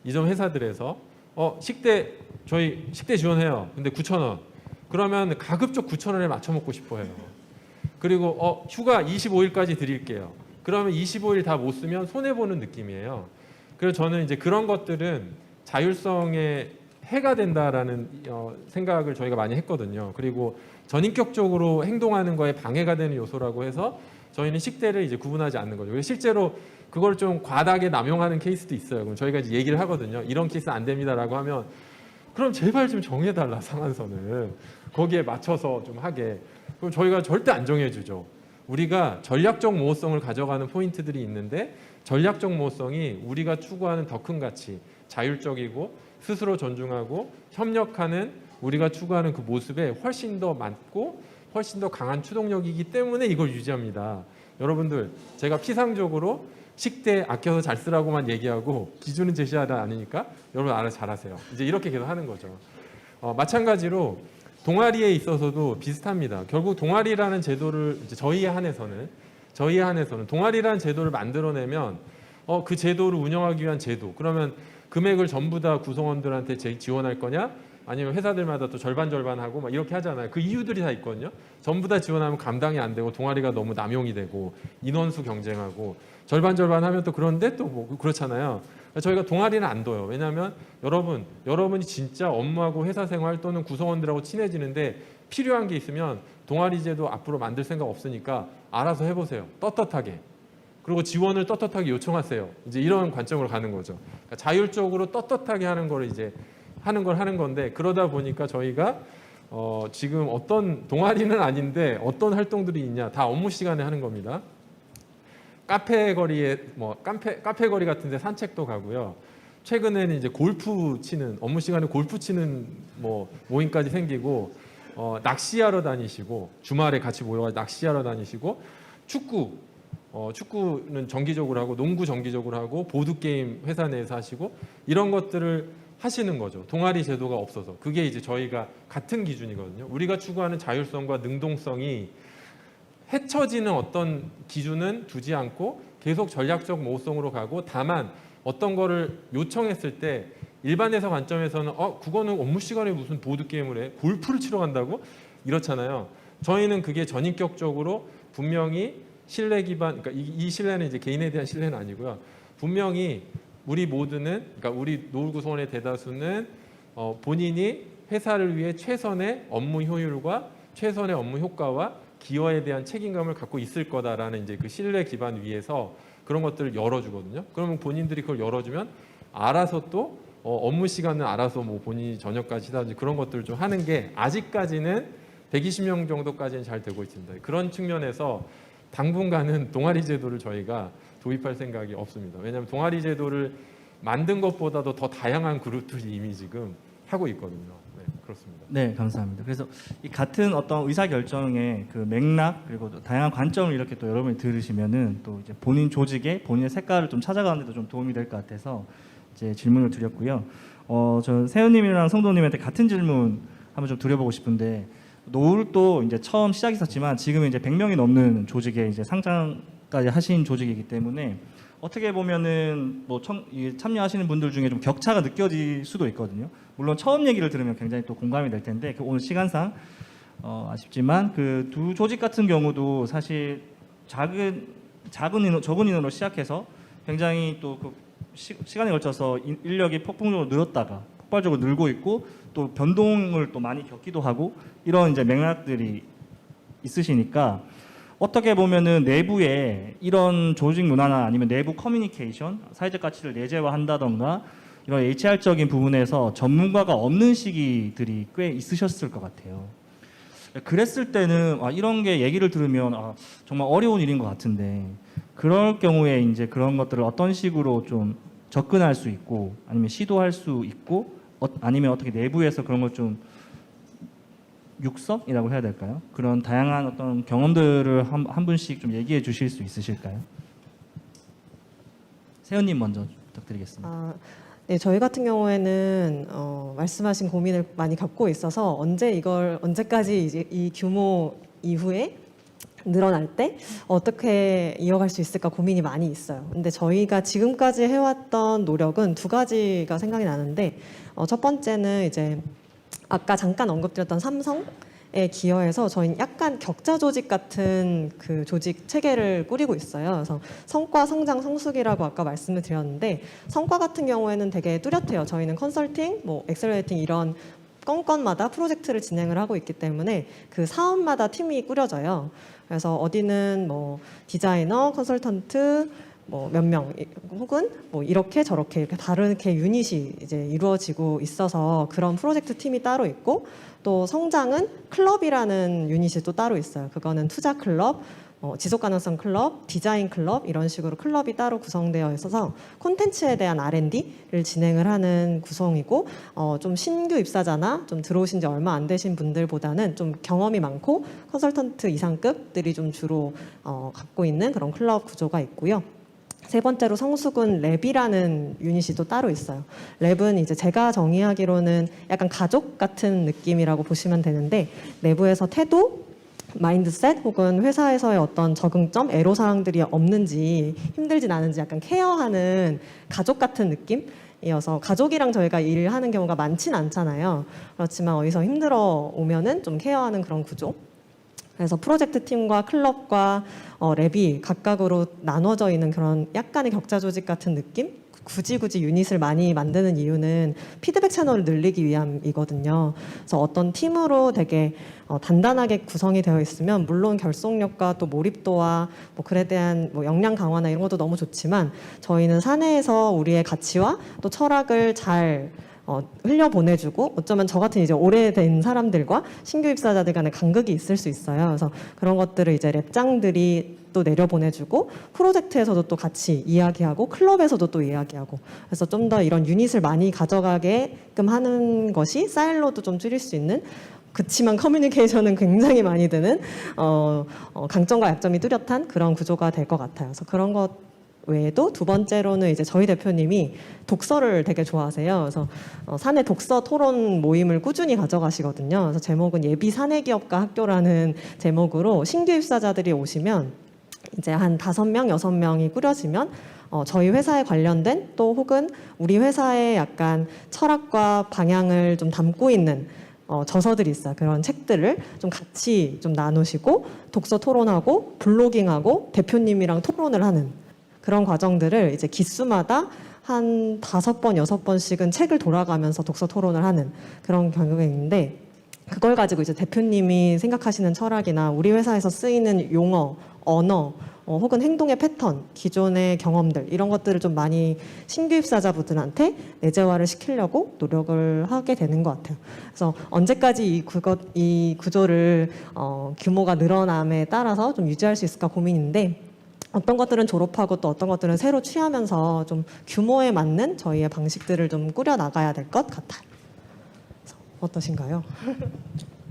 이전 회사들에서 식대 저희 식대 지원해요. 근데 9,000원. 그러면 가급적 9,000원에 맞춰 먹고 싶어 해요. 그리고 휴가 25일까지 드릴게요. 그러면 25일 다 못 쓰면 손해 보는 느낌이에요. 그래서 저는 이제 그런 것들은 자율성에 해가 된다라는 생각을 저희가 많이 했거든요. 그리고 전인격적으로 행동하는 거에 방해가 되는 요소라고 해서 저희는 식대를 이제 구분하지 않는 거죠. 그래서 실제로 그걸 좀 과다하게 남용하는 케이스도 있어요. 그럼 저희가 이제 얘기를 하거든요. 이런 케이스 안 됩니다라고 하면 그럼 제발 좀 정해달라 상한선을 거기에 맞춰서 좀 하게. 그럼 저희가 절대 안 정해주죠. 우리가 전략적 모호성을 가져가는 포인트들이 있는데 전략적 모호성이 우리가 추구하는 더 큰 가치, 자율적이고 스스로 존중하고 협력하는 우리가 추구하는 그 모습에 훨씬 더 맞고 훨씬 더 강한 추동력이기 때문에 이걸 유지합니다. 여러분들 제가 피상적으로 식대 아껴서 잘 쓰라고만 얘기하고 기준은 제시하다 아니니까 여러분 알아서 잘하세요. 이제 이렇게 계속 하는 거죠. 마찬가지로 동아리에 있어서도 비슷합니다. 결국 동아리라는 제도를 이제 저희에 한해서는 동아리라는 제도를 만들어내면 그 제도를 운영하기 위한 제도. 그러면 금액을 전부 다 구성원들한테 지원할 거냐? 아니면 회사들마다 또 절반 하고 막 이렇게 하잖아요. 그 이유들이 다 있거든요. 전부 다 지원하면 감당이 안 되고 동아리가 너무 남용이 되고 인원수 경쟁하고 절반 하면 또 그런데 또 뭐 그렇잖아요. 저희가 동아리는 안 둬요. 왜냐하면 여러분이 진짜 업무하고 회사 생활 또는 구성원들하고 친해지는데 필요한 게 있으면 동아리 제도 앞으로 만들 생각 없으니까 알아서 해보세요. 떳떳하게. 그리고 지원을 떳떳하게 요청하세요. 이제 이런 관점으로 가는 거죠. 그러니까 자율적으로 떳떳하게 하는 걸 이제 하는 건데 그러다 보니까 저희가 지금 어떤 동아리는 아닌데 어떤 활동들이 있냐 다 업무 시간에 하는 겁니다. 카페 거리에 카페 거리 같은데 산책도 가고요. 최근에는 이제 골프 치는 업무 시간에 골프 치는 모임까지 생기고 낚시하러 다니시고 주말에 같이 모여서 낚시하러 다니시고 축구는 정기적으로 하고 농구 정기적으로 하고 보드 게임 회사 내에서 하시고 이런 것들을 하시는 거죠. 동아리 제도가 없어서 그게 이제 저희가 같은 기준이거든요. 우리가 추구하는 자율성과 능동성이 헤쳐지는 어떤 기준은 두지 않고 계속 전략적 모호성으로 가고 다만 어떤 거를 요청했을 때 일반 회사 관점에서는 그거는 업무 시간에 무슨 보드 게임을 해 골프를 치러 간다고 이렇잖아요. 저희는 그게 전인격적으로 분명히 신뢰 기반 그러니까 이 신뢰는 이제 개인에 대한 신뢰는 아니고요. 분명히 우리 모두는 그러니까 우리 노후 구성원의 대다수는 본인이 회사를 위해 최선의 업무 효율과 최선의 업무 효과와 기여에 대한 책임감을 갖고 있을 거다라는 이제 그 신뢰 기반 위에서 그런 것들을 열어주거든요. 그러면 본인들이 그걸 열어주면 알아서 또 업무 시간은 알아서 뭐 본인이 저녁까지 하든지 그런 것들을 좀 하는 게 아직까지는 120명 정도까지는 잘 되고 있습니다. 그런 측면에서 당분간은 동아리 제도를 저희가 도입할 생각이 없습니다. 왜냐하면 동아리 제도를 만든 것보다도 더 다양한 그룹들이 이미 지금 하고 있거든요. 네, 그렇습니다. 네, 감사합니다. 그래서 이 같은 어떤 의사 결정의 그 맥락 그리고 또 다양한 관점을 이렇게 또 여러분이 들으시면은 또 이제 본인 조직의 본인의 색깔을 좀 찾아가는 데도 좀 도움이 될 것 같아서 이제 질문을 드렸고요. 저 세훈님이랑 성도님한테 같은 질문 한번 좀 드려보고 싶은데 노을도 이제 처음 시작했었지만 지금은 이제 100명이 넘는 조직에 이제 상장까지 하신 조직이기 때문에 어떻게 보면은 뭐 참여하시는 분들 중에 좀 격차가 느껴질 수도 있거든요. 물론 처음 얘기를 들으면 굉장히 또 공감이 될 텐데 오늘 시간상 아쉽지만 그 두 조직 같은 경우도 사실 적은 인원으로 시작해서 굉장히 또 그 시간에 걸쳐서 인력이 폭풍적으로 늘었다가 폭발적으로 늘고 있고 또 변동을 또 많이 겪기도 하고 이런 이제 맥락들이 있으시니까 어떻게 보면은 내부에 이런 조직 문화나 아니면 내부 커뮤니케이션, 사회적 가치를 내재화한다던가 이런 HR적인 부분에서 전문가가 없는 시기들이 꽤 있으셨을 것 같아요. 그랬을 때는 이런 게 얘기를 들으면 정말 어려운 일인 것 같은데 그럴 경우에 이제 그런 것들을 어떤 식으로 좀 접근할 수 있고 아니면 시도할 수 있고 아니면 어떻게 내부에서 그런 걸 좀 육성이라고 해야 될까요? 그런 다양한 어떤 경험들을 한 분씩 좀 얘기해 주실 수 있으실까요? 세연님 먼저 부탁드리겠습니다. 네, 저희 같은 경우에는 말씀하신 고민을 많이 겪고 있어서 언제까지 이제 이 규모 이후에 늘어날 때 어떻게 이어갈 수 있을까 고민이 많이 있어요. 근데 저희가 지금까지 해왔던 노력은 두 가지가 생각이 나는데 첫 번째는 이제 아까 잠깐 언급드렸던 삼성에 기여해서 저희는 약간 격자 조직 같은 그 조직 체계를 꾸리고 있어요. 그래서 성과, 성장, 성숙이라고 아까 말씀을 드렸는데 성과 같은 경우에는 되게 뚜렷해요. 저희는 컨설팅, 뭐 엑셀러레이팅 이런 건건마다 프로젝트를 진행을 하고 있기 때문에 그 사업마다 팀이 꾸려져요. 그래서 어디는 뭐 디자이너, 컨설턴트 뭐 몇 명 혹은 뭐 이렇게 저렇게 이렇게 다르게 유닛이 이제 이루어지고 있어서 그런 프로젝트 팀이 따로 있고 또 성장은 클럽이라는 유닛이 또 따로 있어요. 그거는 투자 클럽, 지속 가능성 클럽, 디자인 클럽 이런 식으로 클럽이 따로 구성되어 있어서 콘텐츠에 대한 R&D를 진행을 하는 구성이고 좀 신규 입사자나 좀 들어오신 지 얼마 안 되신 분들보다는 좀 경험이 많고 컨설턴트 이상급들이 좀 주로 갖고 있는 그런 클럽 구조가 있고요. 세 번째로 성수군 랩이라는 유닛이 또 따로 있어요. 랩은 이제 제가 정의하기로는 약간 가족 같은 느낌이라고 보시면 되는데 내부에서 태도, 마인드셋 혹은 회사에서의 어떤 적응점, 애로사항들이 없는지 힘들진 않은지 약간 케어하는 가족 같은 느낌이어서 가족이랑 저희가 일을 하는 경우가 많진 않잖아요. 그렇지만 어디서 힘들어 오면은 좀 케어하는 그런 구조. 그래서 프로젝트 팀과 클럽과 랩이 각각으로 나눠져 있는 그런 약간의 격자 조직 같은 느낌? 굳이 유닛을 많이 만드는 이유는 피드백 채널을 늘리기 위함이거든요. 그래서 어떤 팀으로 되게 단단하게 구성이 되어 있으면 물론 결속력과 또 몰입도와 뭐 글에 대한 뭐 역량 강화나 이런 것도 너무 좋지만 저희는 사내에서 우리의 가치와 또 철학을 잘 흘려보내주고 어쩌면 저 같은 이제 오래된 사람들과 신규 입사자들 간의 간극이 있을 수 있어요. 그래서 그런 것들을 이제 랩장들이 또 내려보내주고 프로젝트에서도 또 같이 이야기하고 클럽에서도 또 이야기하고 그래서 좀 더 이런 유닛을 많이 가져가게끔 하는 것이 사일로도 좀 줄일 수 있는 그치만 커뮤니케이션은 굉장히 많이 드는 강점과 약점이 뚜렷한 그런 구조가 될 것 같아요. 그래서 그런 것 외에도 두 번째로는 이제 저희 대표님이 독서를 되게 좋아하세요. 그래서 사내 독서 토론 모임을 꾸준히 가져가시거든요. 그래서 제목은 예비 사내 기업가 학교라는 제목으로 신규 입사자들이 오시면 이제 한 5명, 6명이 꾸려지면 저희 회사에 관련된 또 혹은 우리 회사의 약간 철학과 방향을 좀 담고 있는 저서들이 있어요. 그런 책들을 좀 같이 좀 나누시고 독서 토론하고 블로깅하고 대표님이랑 토론을 하는 그런 과정들을 이제 기수마다 한 5번, 6번씩은 책을 돌아가면서 독서 토론을 하는 그런 경우가 있는데 그걸 가지고 이제 대표님이 생각하시는 철학이나 우리 회사에서 쓰이는 용어, 언어, 혹은 행동의 패턴, 기존의 경험들 이런 것들을 좀 많이 신규 입사자분들한테 내재화를 시키려고 노력을 하게 되는 것 같아요. 그래서 언제까지 이 구조를 규모가 늘어남에 따라서 좀 유지할 수 있을까 고민인데 어떤 것들은 졸업하고 또 어떤 것들은 새로 취하면서 좀 규모에 맞는 저희의 방식들을 좀 꾸려 나가야 될 것 같아요. 그래서 어떠신가요?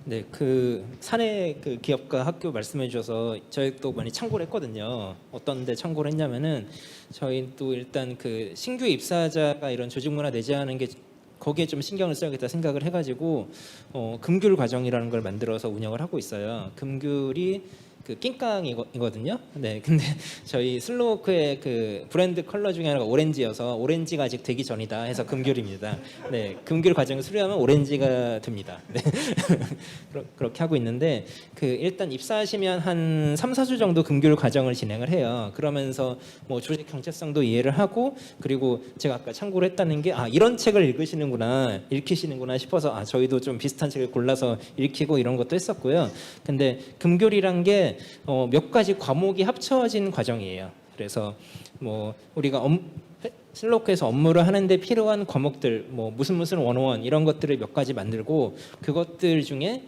네, 그 사내 그 기업가 학교 말씀해 주셔서 저희도 많이 참고를 했거든요. 어떤데 참고를 했냐면은 저희 또 일단 그 신규 입사자가 이런 조직 문화 내재하는 게 거기에 좀 신경을 써야겠다 생각을 해가지고 금귤 과정이라는 걸 만들어서 운영을 하고 있어요. 금귤이 그 낑깡이거든요. 네, 근데 저희 슬로우크의 그 브랜드 컬러 중에 하나가 오렌지여서 오렌지가 아직 되기 전이다 해서 금귤입니다. 네, 금귤 과정을 수료하면 오렌지가 됩니다. 네. 그렇게 하고 있는데 그 일단 입사하시면 한 3, 4주 정도 금귤 과정을 진행을 해요. 그러면서 뭐 조직 정체성도 이해를 하고 그리고 제가 아까 참고를 했다는 게 이런 책을 읽히시는구나 싶어서 저희도 좀 비슷한 책을 골라서 읽히고 이런 것도 했었고요. 근데 금귤이란 게 몇 가지 과목이 합쳐진 과정이에요. 그래서 뭐 우리가 슬로크에서 업무를 하는데 필요한 과목들 뭐 무슨 101 이런 것들을 몇 가지 만들고 그것들 중에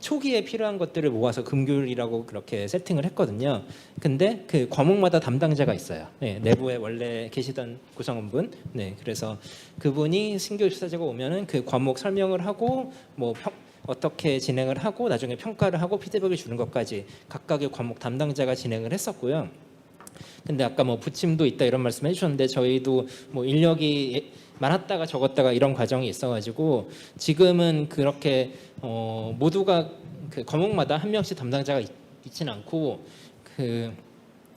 초기에 필요한 것들을 모아서 금귤이라고 그렇게 세팅을 했거든요. 근데 그 과목마다 담당자가 있어요. 네, 내부에 원래 계시던 구성원분. 네, 그래서 그분이 신규 입사자가 오면은 그 과목 설명을 하고 뭐 어떻게 진행을 하고 나중에 평가를 하고 피드백을 주는 것까지 각각의 과목 담당자가 진행을 했었고요. 근데 아까 뭐 부침도 있다 이런 말씀 해주셨는데 저희도 뭐 인력이 많았다가 적었다가 이런 과정이 있어가지고 지금은 그렇게 모두가 그 과목마다 한 명씩 담당자가 있지는 않고 그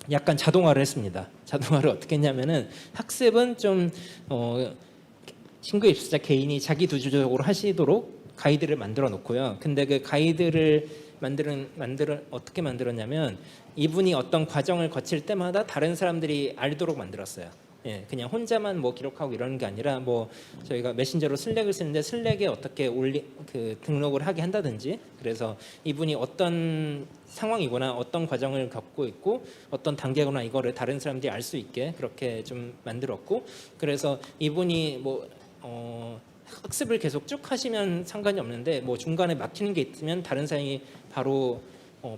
약간 자동화를 했습니다. 자동화를 어떻게 했냐면은 학습은 좀 신규 입사자 개인이 자기 두주적으로 하시도록 가이드를 만들어 놓고요. 근데 그 가이드를 어떻게 만들었냐면 이분이 어떤 과정을 거칠 때마다 다른 사람들이 알도록 만들었어요. 예, 그냥 혼자만 뭐 기록하고 이러는 게 아니라 뭐 저희가 메신저로 슬랙을 쓰는데 슬랙에 어떻게 등록을 하게 한다든지 그래서 이분이 어떤 상황이거나 어떤 과정을 겪고 있고 어떤 단계거나 이거를 다른 사람들이 알 수 있게 그렇게 좀 만들었고 그래서 이분이 뭐 학습을 계속 쭉 하시면 상관이 없는데 뭐 중간에 막히는 게 있으면 다른 사람이 바로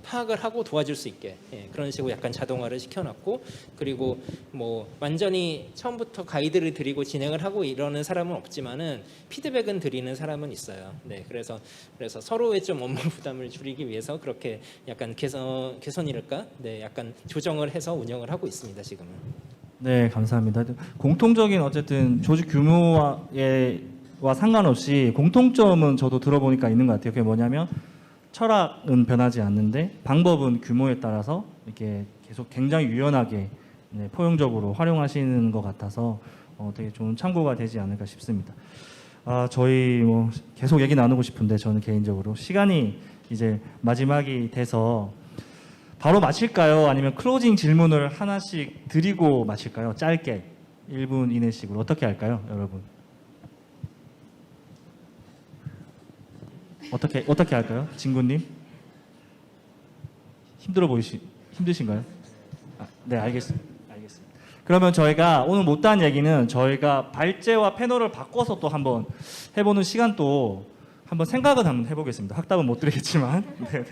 파악을 하고 도와줄 수 있게 그런 식으로 약간 자동화를 시켜놨고 그리고 뭐 완전히 처음부터 가이드를 드리고 진행을 하고 이러는 사람은 없지만은 피드백은 드리는 사람은 있어요. 네, 그래서 서로의 좀 업무 부담을 줄이기 위해서 그렇게 약간 개선이랄까, 네, 약간 조정을 해서 운영을 하고 있습니다 지금은. 네, 감사합니다. 공통적인 어쨌든 조직 규모와 상관없이 공통점은 저도 들어보니까 있는 것 같아요. 그게 뭐냐면 철학은 변하지 않는데 방법은 규모에 따라서 이렇게 계속 굉장히 유연하게 포용적으로 활용하시는 것 같아서 되게 좋은 참고가 되지 않을까 싶습니다. 저희 뭐 계속 얘기 나누고 싶은데 저는 개인적으로 시간이 이제 마지막이 돼서 바로 마칠까요? 아니면 클로징 질문을 하나씩 드리고 마칠까요? 짧게 1분 이내식으로 어떻게 할까요, 여러분? 어떻게 할까요, 진구님? 힘드신가요? 네, 알겠습니다. 그러면 저희가 오늘 못한 얘기는 저희가 발제와 패널을 바꿔서 또 한번 해보는 시간도 한번 생각은 한번 해보겠습니다. 확답은 못 드리겠지만. 네,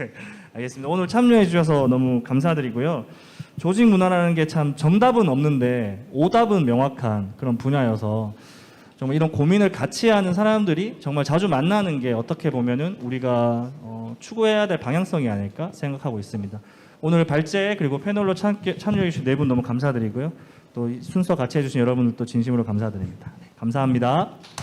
알겠습니다. 오늘 참여해 주셔서 너무 감사드리고요. 조직 문화라는 게 참 정답은 없는데 오답은 명확한 그런 분야여서 정말 이런 고민을 같이 하는 사람들이 정말 자주 만나는 게 어떻게 보면은 우리가 추구해야 될 방향성이 아닐까 생각하고 있습니다. 오늘 발제 그리고 패널로 참여해 주신 네 분 너무 감사드리고요. 또 순서 같이 해주신 여러분들도 진심으로 감사드립니다. 네, 감사합니다.